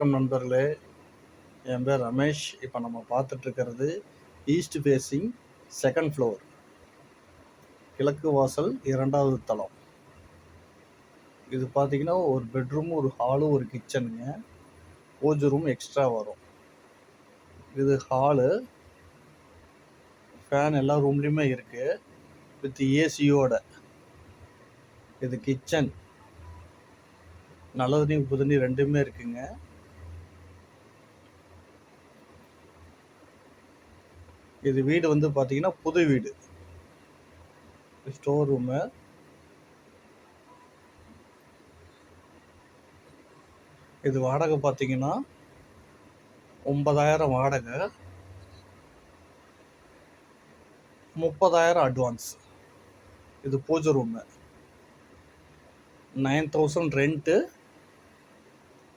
வணக்கம் நண்பர்களே, என் பேர் ரமேஷ். இப்போ நம்ம பார்த்துட்ருக்கிறது ஈஸ்ட் ஃபேஸிங் செகண்ட் ஃப்ளோர், கிழக்கு வாசல் 2வது தளம். இது பார்த்தீங்கன்னா ஒரு பெட்ரூம், ஒரு ஹாலு, ஒரு கிச்சனுங்க. பூஜை ரூம் எக்ஸ்ட்ரா வரும். இது ஹாலு, ஃபேன் எல்லா ரூம்லேயுமே இருக்குது வித் ஏசியோட. இது கிச்சன், நல்ல தண்ணி உப்பு தண்ணி ரெண்டுமே இருக்குங்க. இது வீடு வந்து பார்த்தீங்கன்னா புது வீடு. ஸ்டோர் ரூமு, இது வாடகை பார்த்தீங்கன்னா 9,000 வாடகை, 30,000 அட்வான்ஸ். இது பூஜை ரூமு, 9,000 ரெண்ட்டு,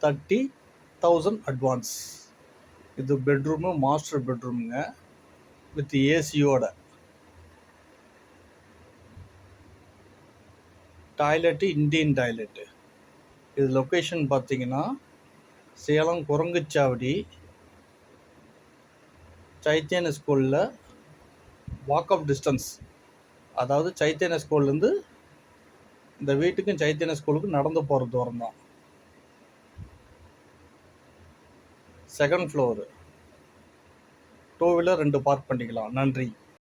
30,000 அட்வான்ஸ். இது பெட்ரூமு, மாஸ்டர் பெட்ரூமுங்க வித் ஏசியோட. Toilet Indian toilet. இது லொக்கேஷன் பார்த்தீங்கன்னா சேலம் குரங்குச்சாவடி சைத்தன்ய ஸ்கூலில் வாக்அப் டிஸ்டன்ஸ். அதாவது சைத்தன்ய ஸ்கூல்லேருந்து இந்த வீட்டுக்கும் சைத்தன்ய ஸ்கூலுக்கும் நடந்து போகிற தூரம் தான். செகண்ட் ஃப்ளோரு, 2 வீலர் 2 பார்க் பண்ணிக்கலாம். நன்றி.